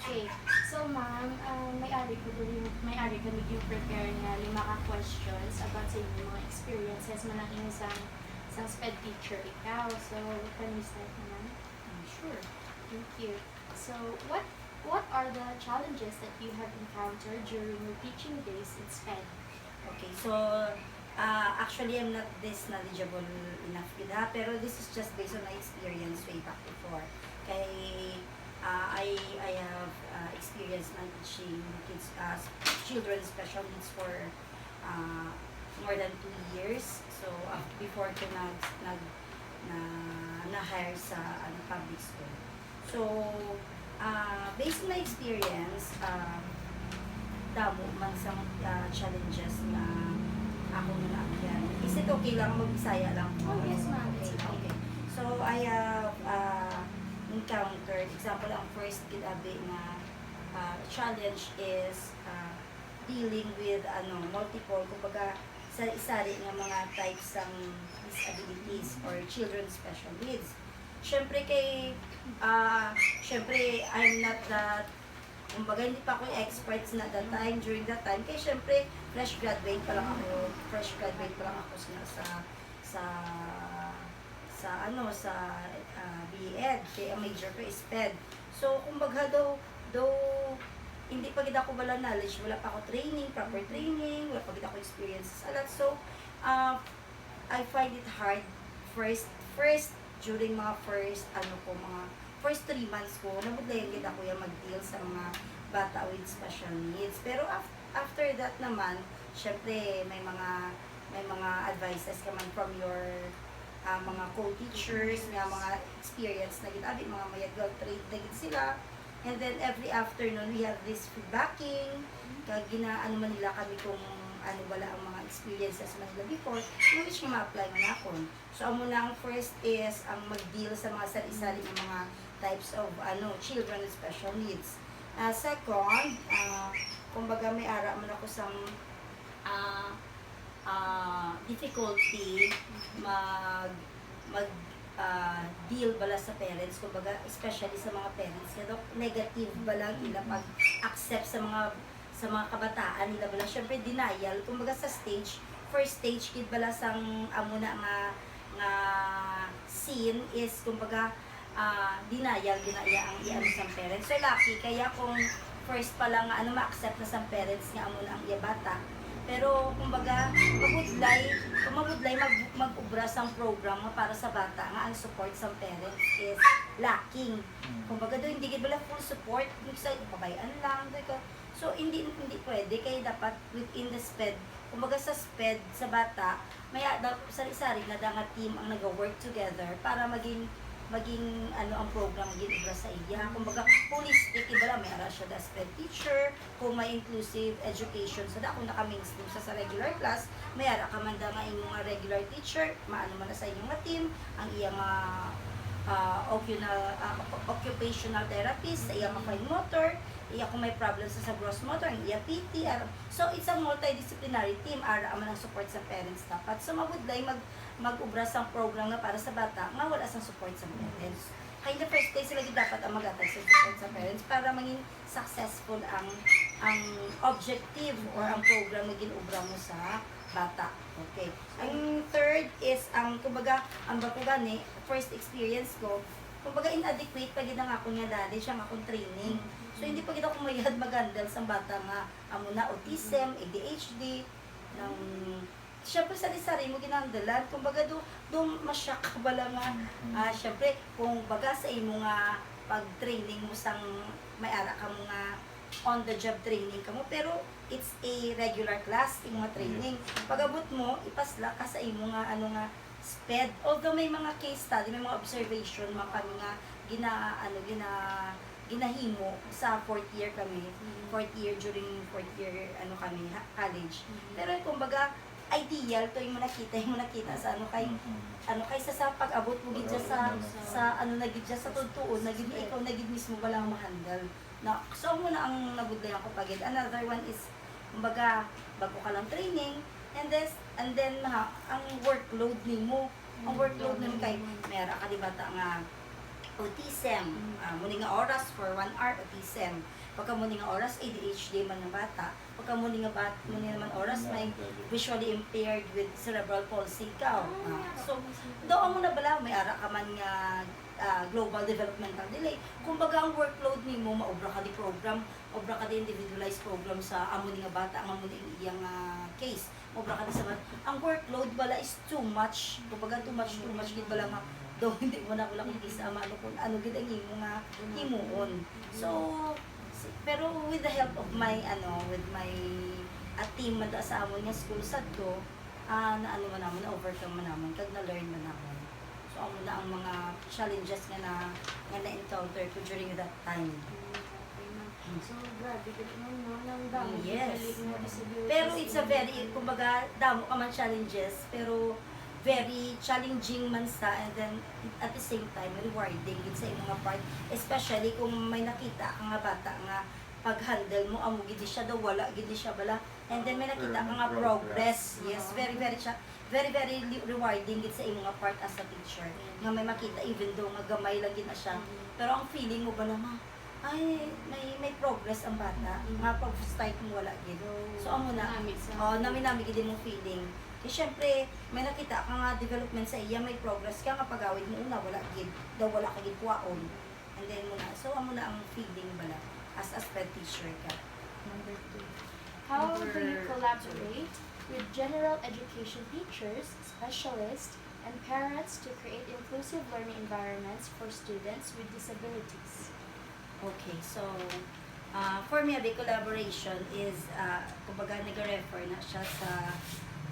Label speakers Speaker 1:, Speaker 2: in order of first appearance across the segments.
Speaker 1: Okay. So, ma'am, may-ari kami yung prepare nga 5 ka questions about sa inyong mga experiences malaking isang SPED teacher ikaw. So, can we start na, ma'am?
Speaker 2: Sure.
Speaker 1: Thank you. So, what are the challenges that you have encountered during your teaching days in SPED?
Speaker 2: Okay, so actually I'm not this knowledgeable enough with that, pero this is just based on my experience way back before. Kay I have experience na teaching kids, children special needs for more than 2 years. So before ko na-hire sa public school. So based on my experience, damo man sa challenges na ako na yan. Is it okay lang mag-Bisaya lang?
Speaker 1: Oh, yes, ma'am.
Speaker 2: Okay, okay. So, I have encountered, example, ang first kitabi na challenge is dealing with multiple, kumbaga, sari-sari ng mga types ng disabilities or children's special needs. Siyempre I'm not that, kumbaga hindi pa ako experts na that time, during that time, kaya syempre, fresh graduate pa lang ako sa BEd, kaya ang major ko is SPED. So, kumbaga though hindi pa gid ako wala knowledge, wala pa ako training, proper training, wala pa gid ako experience sa lot. So, I find it hard first during mga first 3 months ko, nabudlayan gid ako yung mag-deal sa mga bata with special needs. Pero after that naman, syempre may mga advices ka man from your mga co-teachers, mga experience na gid abi, mga mayaggal trade na gid sila. And then every afternoon we have this feedbacking, kag ginaano man nila kami kung wala ang mga experiences man nila before, which ma-apply man ako. So amo na ang first is ang mag-deal sa mga sari-sari ng mga types of children with special needs. Second, kumbaga may ara man ako sa difficulty deal bala sa parents, kumbaga especially sa mga parents kaya negative bala ila pag-accept sa mga kabataan nila bala, syempre denial, kumbaga sa first stage kid bala sang amo na nga scene is kumbaga denial ang iano sa parents. So lucky kaya kung first pa lang ma-accept na sa parents nga amo na ang iya bata. Pero kumbaga mabudlay mag-ubra sang program para sa bata nga ang support sa parents is lacking. Kumbaga do hindi gid bala full support, minsan pabayaan lang do. So hindi pwede kay dapat within the SPED, kumbaga sa SPED sa bata may sari-sari na nga team ang nag-work together para maging ang program gid ibra sa iya. Kumbaga holistic ibala, may ara siya da SPED teacher, kung may inclusive education so da kung naka-mainstream sa regular class, may ara ka man da nga imong regular teacher, maano man na sa inyong nga team ang iyang occupational therapist, sa iyang fine motor, iya kung may problem sa gross motor, ang iya PT. So it's a multidisciplinary team ara man ang support sa parents dapat. So mabudlay mag-ubra sa program nga para sa bata nga wala sang support sa parents. Kaya in the first place sila gid dapat ang magatag sa support sa parents para maging successful ang objective or ang program nga ginubra mo sa bata. Okay. Ang third is kumbaga ang bako gani first experience ko, kumbaga inadequate pa gid ang ako nga dali siya nga akong training. So hindi pa gid ako mayad mag-handle sa bata nga amo na autism, ADHD, ng syempre sari-sari mo ginandalan, kumbaga do masyak ka bala nga syempre kung baga sa imo nga pag-training mo sang may ara ka mo nga on the job training ka mo, pero it's a regular class imo nga training. Pag-abot mo ipasla ka sa imo nga SPED, although may mga case study, may mga observation mga kami nga ginahimo sa 4th year kami, 4th year during 4th year kami college. Pero kumbaga ideal to yung nakita sa kaysa sa pag-abot mo gid sa nagid sa tudtuon nagid ikaw nagid mismo wala ma-handle na. So mo na ang nabudlay ako pagid. Another one is kumbaga bago ka lang training and then ang workload nimo kay mayara ka di bata nga autism, muni nga oras for 1 hour autism. Pagka muni nga oras ADHD man ng bata. Pagka muni naman oras may visually impaired with cerebral palsy ka. So doon mo na bala may ara ka man nga global developmental delay. Kumbaga ang workload nimo maobra ka di program, obra ka di individualized program sa amo nga bata ang amo iyang case. Obra ka di sa ang workload bala is too much. Kumbaga too much gid bala nga do hindi mo na wala kung isa ano kung ano gid ang imo nga himuon. So pero with the help of my team man sa amon nga school sadto na ano man namon overcome man namon kag na learn man namon. So amo na ang mga challenges nga na-encounter ko during that time.
Speaker 1: So, grabe ka naman, no? Nang dami
Speaker 2: Yes.
Speaker 1: na disabilities.
Speaker 2: Pero it's a very, kumbaga, damo ka man challenges, pero very challenging man sa, and then at the same time, rewarding din sa imong part. Especially kung may nakita ka nga bata nga pag-handle mo, amo gidi siya daw, wala gidi siya bala. And then may nakita ka nga progress. Yes, very rewarding gid sa imong part as a teacher. Nga may makita, even though nga gamay lang gid na siya. Pero ang feeling mo ba naman, ay, may progress ang bata. Nga pag-start mo wala gid. So amo na. Nami gid mong feeling. Eh syempre, may nakita ka nga development sa iya, may progress ka nga pagawid mo una wala gid. Daw wala ka gid kuwaon. And then mo na. So amo na ang feeling bala as a sped teacher ka.
Speaker 1: Number 2. How do you collaborate with general education teachers, specialists, and parents to create inclusive learning environments for students with disabilities?
Speaker 2: Okay, so for me, the collaboration is, kumbaga nag-refer na siya sa,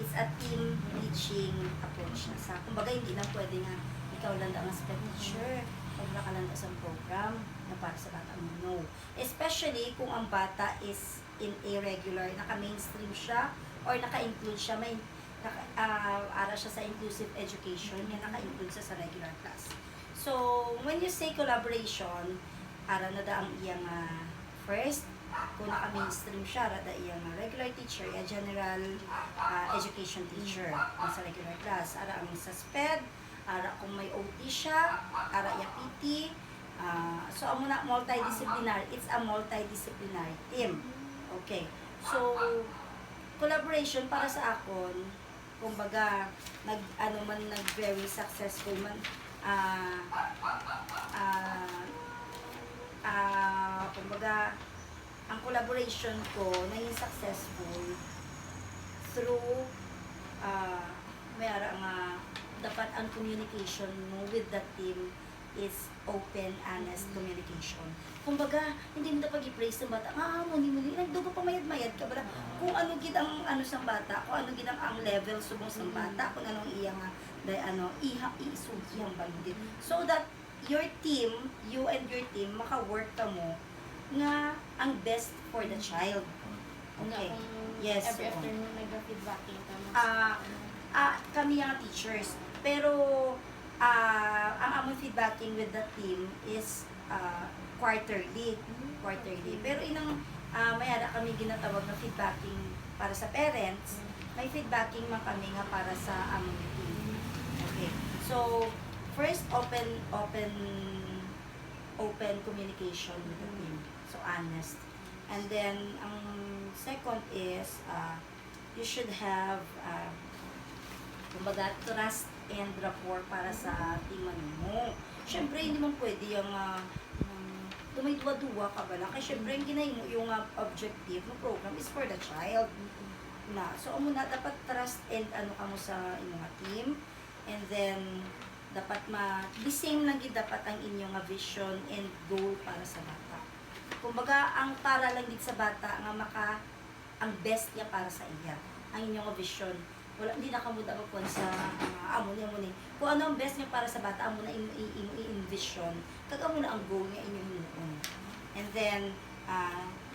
Speaker 2: it's a team teaching approach na sa, kumbaga hindi na pwede nga ikaw lang ang sped teacher, wala ka lang sa program na para sa bata mo, no. Especially kung ang bata is in a regular, naka-mainstream siya, or naka-include siya, may ara siya sa inclusive education, yan naka-include siya sa regular class. So, when you say collaboration, ara na da ang iyang first, kung naka-mainstream siya, ara da iyang regular teacher, a general education teacher, sa regular class. Ara ang sa SPED, ara kung may OT siya, ara iya PT. So, amo na multidisciplinary. It's a multidisciplinary team. Okay. So, collaboration para sa akon, kumbaga, nag very successful man, kumbaga, ang collaboration ko naging successful through may ara nga dapat ang communication mo with the team is open, honest communication. Kumbaga, hindi mo dapat i-praise ng bata, muni, nagdugo pa mayad-mayad ka bala. Kung ano gid ang sa bata, kung ano gid ang level subong sa bata, kung anong iya nga iisugihang baludin. So that your team, you and your team, maka-work ka mo nga ang best for the child. Okay. Yes.
Speaker 1: Every afternoon, nag-feedbacking ka mo.
Speaker 2: Kami yung teachers. Pero, ang among feedbacking with the team is quarterly. Pero mayara kami ginatawag na feedbacking para sa parents. May feedbacking man kami nga para sa among team. Okay. So, first, open communication with the team. So, honest. And then, ang second is, you should have, kumbaga, trust and rapport para sa team mo. Siyempre, hindi mo pwede yung duwa-duwa ka ba lang. Kasi siyempre, yung objective ng program is for the child. So, muna, dapat trust and ka mo sa inyong team. And then, dapat the same lang dapat ang inyong vision and goal para sa bata. Kumbaga, ang para lang dito sa bata nga ang best niya para sa iya. Ang inyong vision. Wala, hindi na kamuda magpuan sa amo niya. Kung ano ang best niya para sa bata, amo na i-envision. Kag amo na ang goal niya inyong hinuon. And then,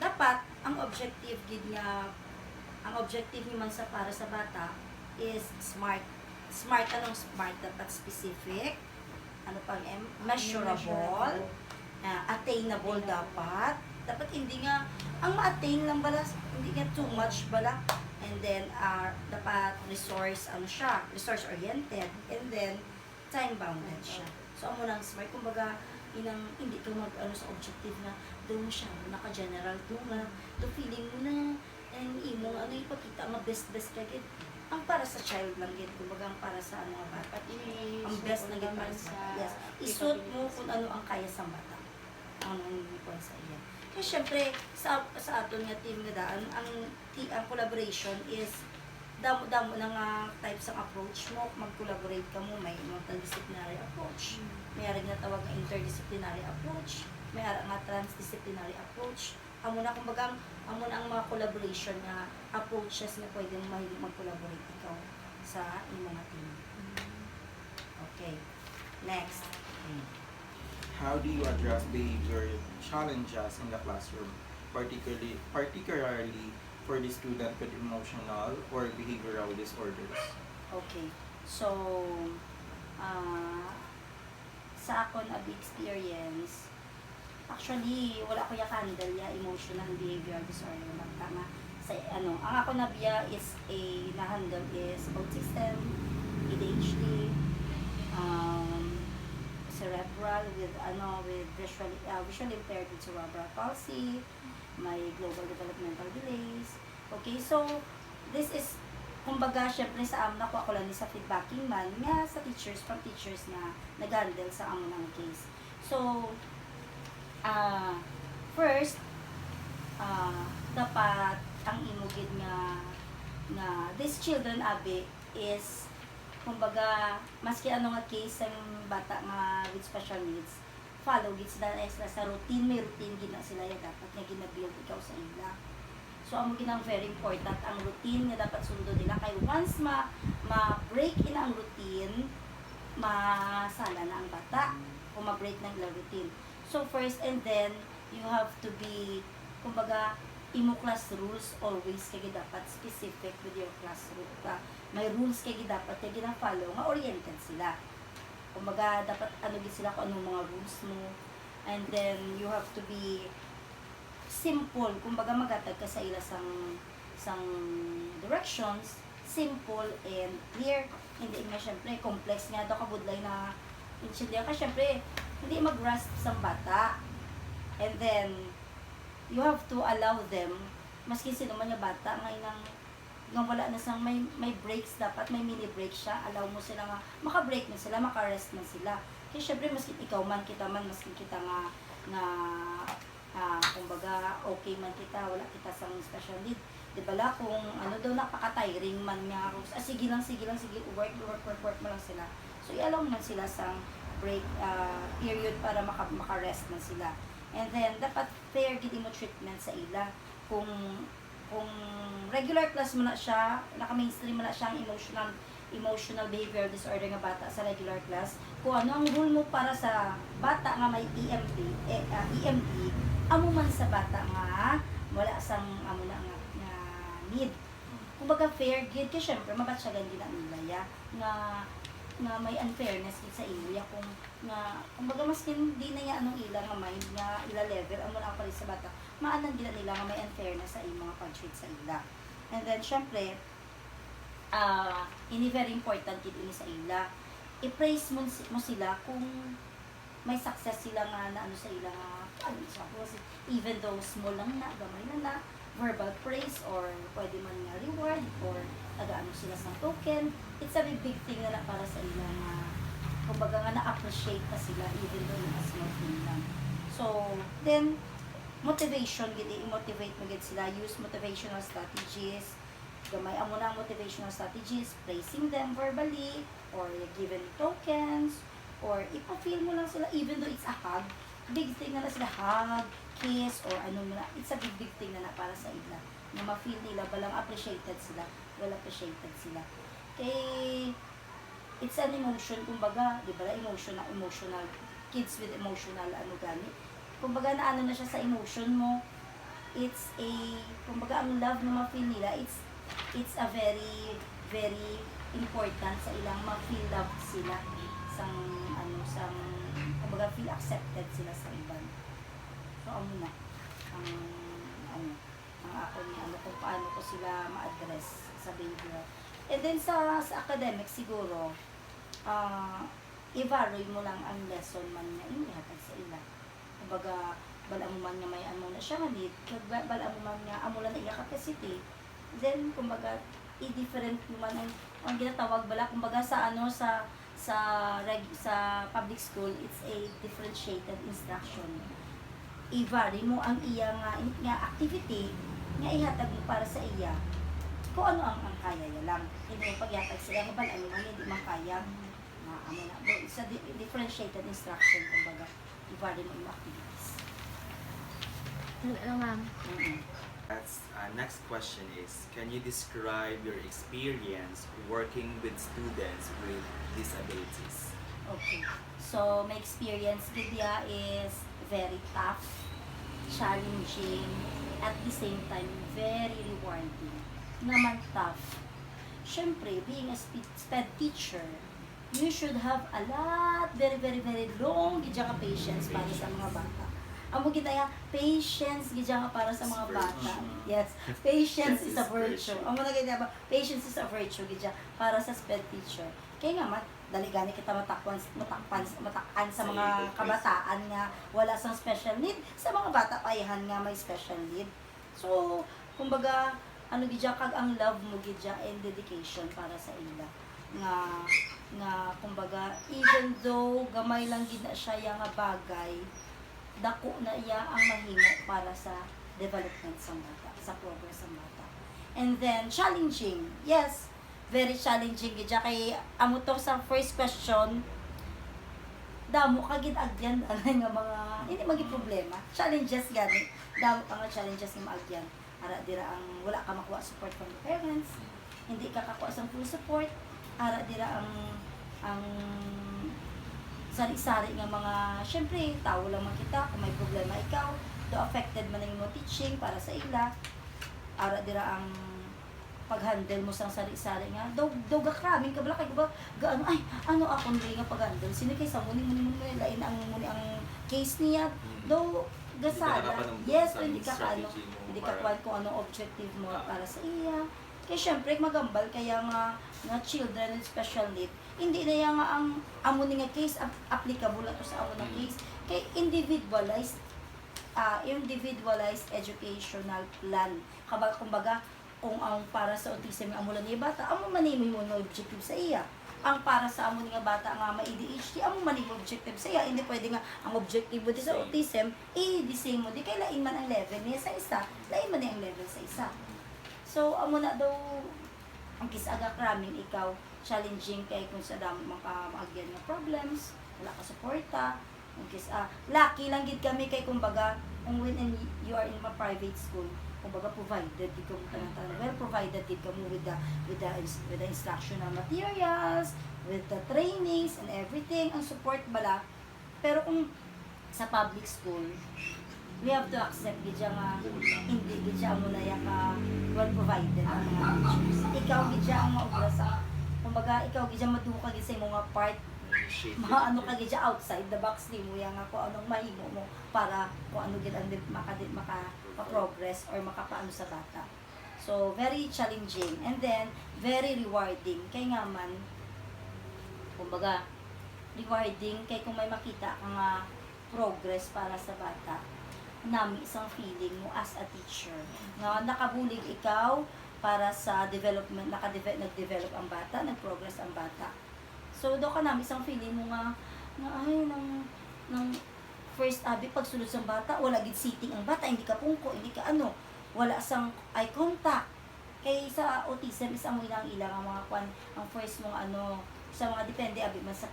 Speaker 2: dapat, ang objective niya man sa para sa bata is smart. Smart, anong smart? Dapat specific. Ano pang measurable. Attainable dapat. Dapat hindi nga, ang ma-attain lang bala, hindi nga too much bala. And then, dapat resource-oriented. And then, time bounded siya. So amo nang smart kumbaga inang hindi ka mag ano sa objective na do mo siya naka-general do nga do feeling mo na and imong ano ipakita nga best ka gid ang para sa child lang gid kumbaga ang para sa ano nga bata ang best na gid para sa yes isuot mo kung ano ang kaya sa bata ang point sa iya kaya syempre sa aton nga team nga daan ang collaboration is damo na nga types ng approach mo mag-collaborate ka mo may multidisciplinary approach may ari nga tawag nga interdisciplinary approach may ara nga transdisciplinary approach amo na kumbaga amo na ang mga collaboration nga approaches na pwede mo mahilig mag-collaborate ikaw sa imong mga team. Okay. Next.
Speaker 3: How do you address behavior challenges in the classroom, particularly for the student with emotional or behavioral disorders?
Speaker 2: Okay. So, sa akon abi experience, actually, wala ko handle ya emotional behavioral disorder lang tama. Sa ano, ang ako na biya is na-handle is autism, ADHD, cerebral with visually impaired with cerebral palsy, may global developmental delays. Okay, so this is kumbaga syempre sa amin ako lang ni sa feedbacking man nga sa from teachers na nag-handle sa amon ng case. So first, dapat ang imugid nga this children abi is kumbaga maski ano nga case ng bata nga with special needs follow gid sila sa routine may routine gid na sila ya dapat nga gina-build ikaw sa ila. So amo ginang very important ang routine nga dapat sundo nila kay once ma-break in ang routine masala na ang bata kung ma-break na ang routine. So first and then you have to be kumbaga imo class rules always kay dapat specific with your classroom ka. May rules kay dapat kay gina-follow nga oriented sila. Kumbaga dapat ano gid sila kung anong mga rules mo and then you have to be simple kumbaga magatag ka sa ila sang directions simple and clear hindi nga syempre complex nga daw kabudlay na intindihan ka syempre hindi mag-grasp sa bata and then you have to allow them maski sino man nga bata nga wala na sang may breaks dapat may mini break siya allow mo sila nga maka-break na sila maka-rest na sila kaya syempre maski ikaw man kita maski kita nga kumbaga okay man kita wala kita sang special need di bala kung ano daw napaka-tiring man nga sige lang work mo lang sila so i-allow man sila sang break period para maka-rest na sila and then dapat fair gid mo treatment sa ila kung regular class mo na siya naka-mainstream mo na siya ang emotional behavioral disorder nga bata sa regular class kung ano ang rule mo para sa bata nga may EMD amo man sa bata nga wala sang amo na nga need kumbaga fair gid kay syempre mabatsagan din ang nila nga may unfairness gid sa ila kung nga kumbaga maski hindi na ya anong ila nga mind nga ila level amo na pala sa bata maanan gid nila nga may unfairness sa mga pag-treat sa ila and then syempre ini very important gid ini sa ila i-praise mo sila kung may success sila nga na ano sa ila nga even though small lang na gamay na verbal praise or pwede man nga reward or ano sila sa token it's a big thing na para sa ila nga kumbaga nga na-appreciate pa sila even though yung small thing lang so then motivation gid i-motivate mo gid sila use motivational strategies gamay amo na motivational strategies praising them verbally or given tokens or ipa-feel mo lang sila even though it's a hug big thing na sila hug kiss or ano na it's a big thing na para sa ila na ma-feel nila balang appreciated sila well appreciated sila kay it's an emotion kumbaga di ba emotional kids with emotional ano gani kumbaga na ano na siya sa emotion mo it's a kumbaga ang love na ma-feel nila it's a very very important sa ilang ma-feel love sila sang kumbaga feel accepted sila sa iban so na ang ako ni kung paano ko sila ma-address sa behavior and then sa academic siguro i-vary mo lang ang lesson man nga ihatag sa ila. Kumbaga, bala mo man nga may amo na siya manit, bala mo man nga amo lang na iya capacity, then kumbaga i-different mo man ang ginatawag bala kumbaga sa ano sa public school, it's a differentiated instruction. I-vary mo ang iya nga activity nga ihatag mo para sa iya kung ano ang kaya niya lang. Hindi mo paghatag sila kung ano man hindi man kaya na ano na. It's a differentiated instruction kumbaga i-vary mo yung activities.
Speaker 1: Ano, ma'am?
Speaker 4: Next question is, can you describe your experience working with students with disabilities?
Speaker 2: Okay. So, my experience with ya is very tough, challenging, at the same time, very rewarding. Naman tough. Siyempre, being a SPED teacher, you should have a lot, very, very, very long gidya ka patience para sa mga bata. Amo ginaya, patience gidya ka para sa mga bata. Yes, patience is a virtue. Amo na ganyan ba? Patience is a virtue gidya para sa SPED teacher. Kaya nga dali gani kita matakpan sa mga kabataan nga wala sang special need, sa mga bata payahan nga may special need. So, kumbaga, ano gidya kag ang love mo gidya and dedication para sa ila nga kumbaga even though gamay lang gid na siya nga bagay, dako na iya ang mahimo para sa development sa bata, sa progress sa bata. And then challenging, yes, very challenging gidya kay amo to sa first question, damo ka gid agyan nga mga hindi magi problema, challenges gani, damo ka nga challenges nga maagyan. Ara dira ang wala ka makuha support from the parents, hindi ka kakuha sa full support, ara dira ang sari-sari nga mga, syempre, tao lang man kita, kung may problema ikaw, do affected man ang teaching para sa ila, ara dira ang pag-handle mo sang sari-sari nga, daw gakraming ka bala kay ba gaano ay ano akong nga pag-handle sino kay sa muni lain ang case niya daw gasada, yes, hindi ka hindi ka kwan kung anong objective mo para sa iya. Kaya syempre, magambal kaya nga children with special need, hindi na yan nga ang amo nga case, applicable na to sa amo nga case. Kaya individualized educational plan. Kumbaga, kung ang para sa autism ang mula niya bata, amo manimi mo na objective sa iya. Ang para sa amo nga bata nga ma-ADHD, amo manimi objective sa iya. Hindi pwede nga ang objective mo di sa autism, the same mo. Di kay lain man ang level niya sa isa, lain man ang level sa isa. So, amo na daw ang kisaga kraming ikaw challenging kay kung sa dami makaagyan nga problems, wala ka suporta, lucky lang gid kami kay kumbaga kung when you are in a private school, kumbaga provided gid kamo tanan-tanan, well provided gid kamo with the instructional materials, with the trainings and everything, ang support bala. Pero kung sa public school, we have to accept gid nga hindi gid siya mo na ka well provided ang mga teachers. Ikaw gid siya ang maubra sa kumbaga ikaw gid siya maduka gid sa imong part, ano ka gid siya outside the box ni mo yang ako anong mahimo mo para kung ano gid ang maka-progress or makapaano sa bata. So very challenging and then very rewarding kay nga man kumbaga rewarding kay kung may makita ka nga progress para sa bata, nami isang feeling mo as a teacher na nakabulig ikaw para sa development, nag-develop ang bata, nag-progress ang bata. So, doon ka nami isang feeling mo nga ay, ng first pagsulod sa bata, wala gid sitting ang bata, hindi ka pungko, hindi ka wala sang eye contact. Kay sa autism, isang mo ilang ang mga ang first mong sa mga depende, man sa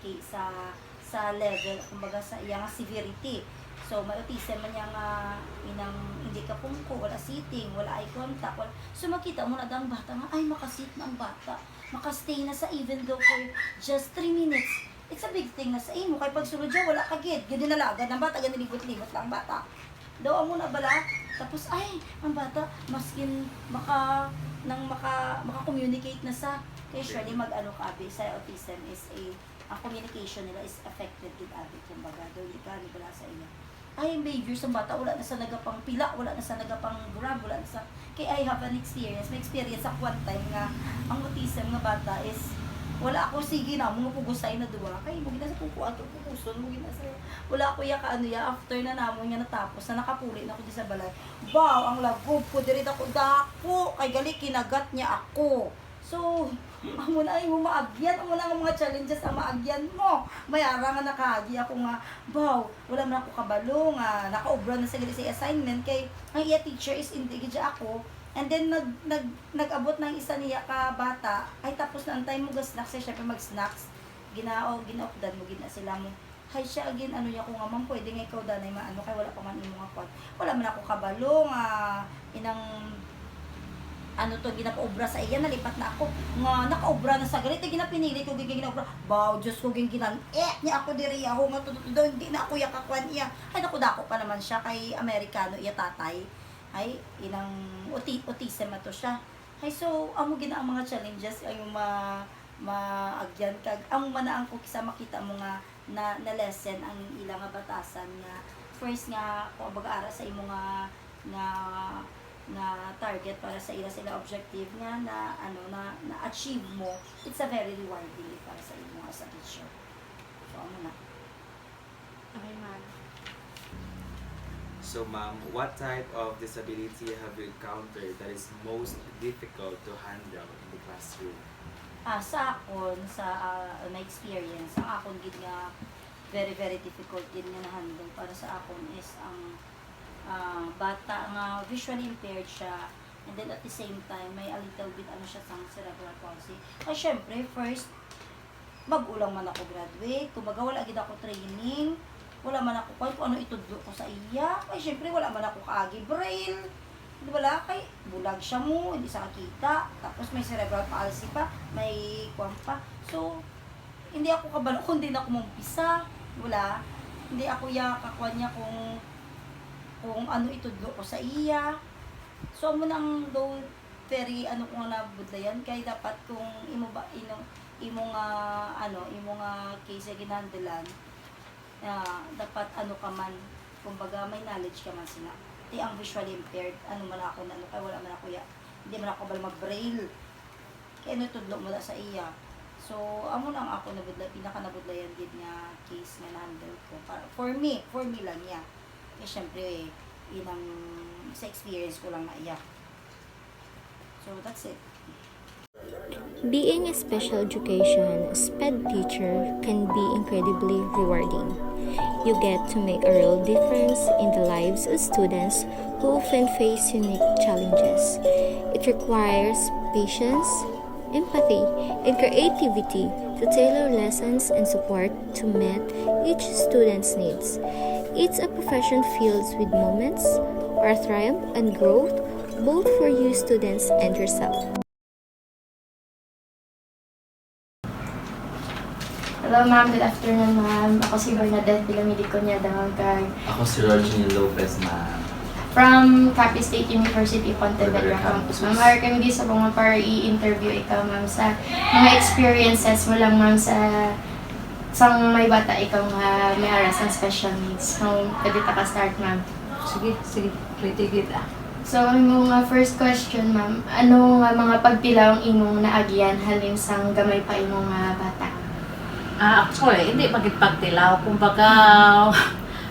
Speaker 2: level, kumbaga sa iyang severity. So, may autism man yung hindi ka pungko, wala sitting, wala eye contact. So, makita mo na ang bata nga, ay, makasit na ang bata. Makastay na sa even though for just 3 minutes. It's a big thing na sa imo. Kaya pag sunod dyan, wala kagid. Ganda nalagad ng bata, ganda libot-libot lang ang bata. Daw mo na bala. Tapos, ay, ang bata, maskin maka-communicate na sa. Kaya surely mag-kabi sa autism is ang communication nila is affected with abi. Kumbaga, daw ikari bala sa iyo. Ay, behavior sa bata, wala na sa nagapang pila, wala na sa nagapang grab, wala na sa... Kaya I have an experience. May experience sa one time nga, ang autism nga bata is Wala ako, sige na, mga pugusay na duwa. Kay, mo gina sa pupuan, pupuson, mo gina sa... Wala ako ya kaano ya, after na namo niya natapos, na nakapuli na ako dyan sa balay. Wow, ang lagog po, dirit ako, dako, kay gali, kinagat niya ako. So, amo na yung maagyan, amo na ang mga challenges ang maagyan mo. May ara nga nakagi ako nga, wow, wala man ako kabalo nga, nakaobra na sa gali sa assignment, kay ang iya teacher is hindi ako. And then nag-abot ng isa niya ka bata, ay tapos na antay mo ga snacks, syempre mag-snacks. Ginaupdan mo gina sila mo. Hay siya again ano niya ko nga ma'am, pwede nga ikaw danay maano kay wala pa man imo nga kwat. Wala man ako kabalo nga inang ano to ginapaobra sa iya, nalipat na ako nga nakaobra na sa galit, ginapinili ko ginaobra. Baw, Diyos ko ginan niya ako diri ako nga tutudo hindi na ako yakakwan iya. Ay naku dako pa naman siya kay Amerikano iya tatay. Ay inang autism ato siya. Ay so amo gina ang mga challenges ay maagyan kag ang manaan ko kisa makita mo nga na lesson ang ilang nga batasan nga first nga ko baga-ara sa imo nga target para sa sila objective nga na ano na achieve mo, it's a very rewarding para sa imo as a teacher. So amo na.
Speaker 1: Okay, ma'am.
Speaker 4: So ma'am, what type of disability have you encountered that is most difficult to handle in the classroom?
Speaker 2: Sa akon, my experience, ang akon gid nga very difficult din nga na-handle para sa akon is ang bata nga visually impaired siya, and then at the same time may a little bit ano siya sang cerebral palsy. Ay syempre first mag-ulang man ako graduate, kumbaga wala gid ako training, wala man ako kung ano itudlo ko sa iya. Ay syempre wala man ako kaagi braille. Wala kay bulag siya mo, hindi sa kita. Tapos may cerebral palsy pa, may kwan pa. So hindi ako kabalo kung hindi na ako mumpisa. Wala. Hindi ako kakwan niya kung ano itudlo ko sa iya. So mo nang though very ano ko na budlayan kay dapat kung imo nga case ginandelan. Dapat ano ka man, kumbaga may knowledge ka man sila. Di ang visually impaired, ano man ako na kay wala man ako hindi man ako bal mag-braille. Kaya ano tudlo mo sa iya. So amo nang ako pinaka-nabudlayan gid nga case nga na-handle ko. For me lang ya. Eh syempre inang sa experience ko lang na iya. So that's it.
Speaker 5: Being a special education SPED teacher can be incredibly rewarding. You get to make a real difference in the lives of students who often face unique challenges. It requires patience, empathy, and creativity to tailor lessons and support to meet each student's needs. It's a profession filled with moments of triumph and growth, both for you students and yourself.
Speaker 1: Hello, ma'am. Good afternoon, ma'am. Ako si Bernadette Bilamidi Conyada kag
Speaker 4: Ako si Roger Lopez, ma'am.
Speaker 1: from Capiz State University, Pontevedra
Speaker 4: Pontevedra
Speaker 1: Campus.
Speaker 4: Campus.
Speaker 1: Ma'am, hire kami di sa mga para i-interview ikaw, ma'am, sa mga experiences mo lang, ma'am, sa may bata ikaw nga may aras ng special needs. So, pwede ta ka start, ma'am.
Speaker 6: Sige, ready kita.
Speaker 1: So, ang imong first question, ma'am, ano nga mga pagtilaw ang imong naagyan halin sang gamay pa imong bata?
Speaker 6: Actually, hindi magipagtilaw. Kumbaga,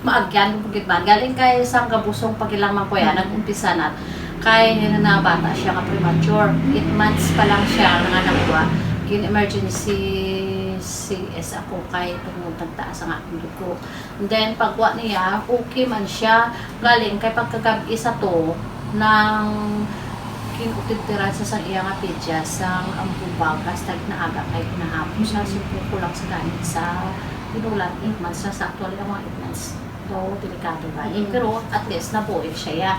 Speaker 6: maagyan kung ba. Galing kay isang kabusong pagilang kuya, nag-umpisa na. Kay na bata siya ka premature. 8 months pa lang siya nga nakuha. Emergency CS ako kay tungutag taas ang aking dugo. And then, pagwa niya, okay man siya. Galing kay pagkagabi sa to, ng kinutitiran sa sang iya nga pedya sang ambubagas tag naaga kay kinahapon siya simple ko lang sa ganit sa pinulat 8 months na sa actually ang mga 8 months so delikado ba pero at least nabuhay siya ya.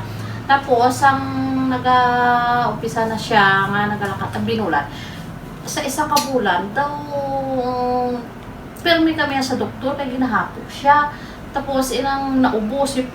Speaker 6: Tapos ang naga-umpisa na siya nga nagalakat ang binulat sa isang kabulan daw permi kami sa doktor kay ginahapon siya tapos inang naubos yung